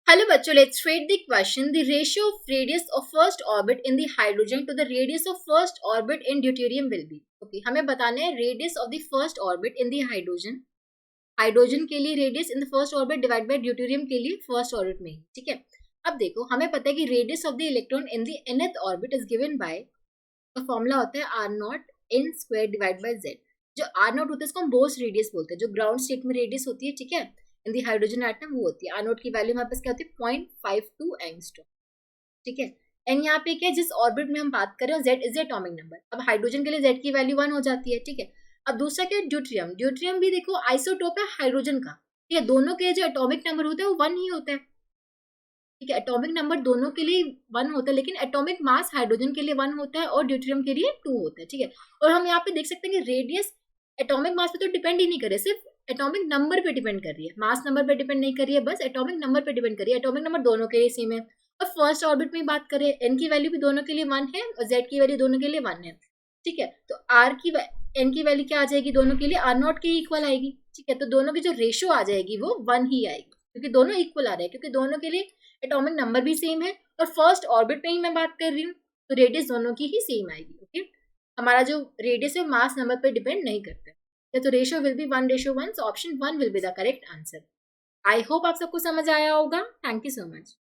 Hello बच्चों, let's read the question. The ratio of radius of first orbit in the hydrogen to the radius of first orbit in deuterium will be. Okay, हमें बताना है radius of the first orbit in the hydrogen. Hydrogen के लिए radius in the first orbit divide by deuterium के लिए first orbit में ही. ठीक है, अब देखो हमें पता है कि radius of the electron in the nth orbit is given by का फॉर्मूला होता है R naught N square divide by Z. जो आर नॉट होता है इसको हम बोस रेडियस बोलते हैं. जो ग्राउंड स्टेट में रेडियस होती है, ठीक है, इन दी हाइड्रोजन एटम वो होती है. आर नॉट की वैल्यू हमारे पास क्या होती है 0.52 एंगस्ट्रॉम. ठीक है, एन यहाँ पे क्या है, जिस ऑर्बिट में हम बात कर रहे हैं जेड इज एटॉमिक नंबर. अब हाइड्रोजन के लिए जेड की वैल्यू 1 हो जाती है. ठीक है, अब दूसरा क्या है ड्यूट्रियम. ड्यूट्रियम भी देखो आइसोटोप है हाइड्रोजन का. ठीक है, दोनों के जो एटॉमिक नंबर होता है वो 1 ही होता है. ठीक है, एटॉमिक नंबर दोनों के लिए 1 होता है, लेकिन एटॉमिक मास हाइड्रोजन के लिए 1 होता है और ड्यूट्रियम के लिए 2 होता है. ठीक है, और हम यहाँ पे देख सकते हैं कि रेडियस एटॉमिक मास पे तो डिपेंड ही नहीं कर रहे, सिर्फ एटॉमिक नंबर पे डिपेंड कर रही है. मास नंबर पे डिपेंड नहीं कर रही है, बस एटॉमिक नंबर पे डिपेंड कर रही है. एटॉमिक नंबर दोनों के लिए सेम है. और फर्स्ट ऑर्बिट में बात करें, एन की वैल्यू भी दोनों के लिए 1 है और जेड की वैल्यू दोनों के लिए 1 है. ठीक है, तो आर की एन की वैल्यू क्या आ जाएगी दोनों के लिए, आर नॉट के इक्वल आएगी. ठीक है, तो दोनों की जो रेशियो आ जाएगी वो 1 ही आएगी, क्योंकि दोनों इक्वल आ रहे हैं, क्योंकि दोनों के लिए एटॉमिक नंबर भी सेम है और फर्स्ट ऑर्बिट में ही मैं बात कर रही हूँ, तो रेडियस दोनों की ही सेम आएगी. ओके, हमारा जो रेडियस है मास नंबर पर डिपेंड नहीं करता है. तो ratio will be 1:1, so option 1 will be the correct answer. I hope आप सबको समझ आया होगा. Thank you so much.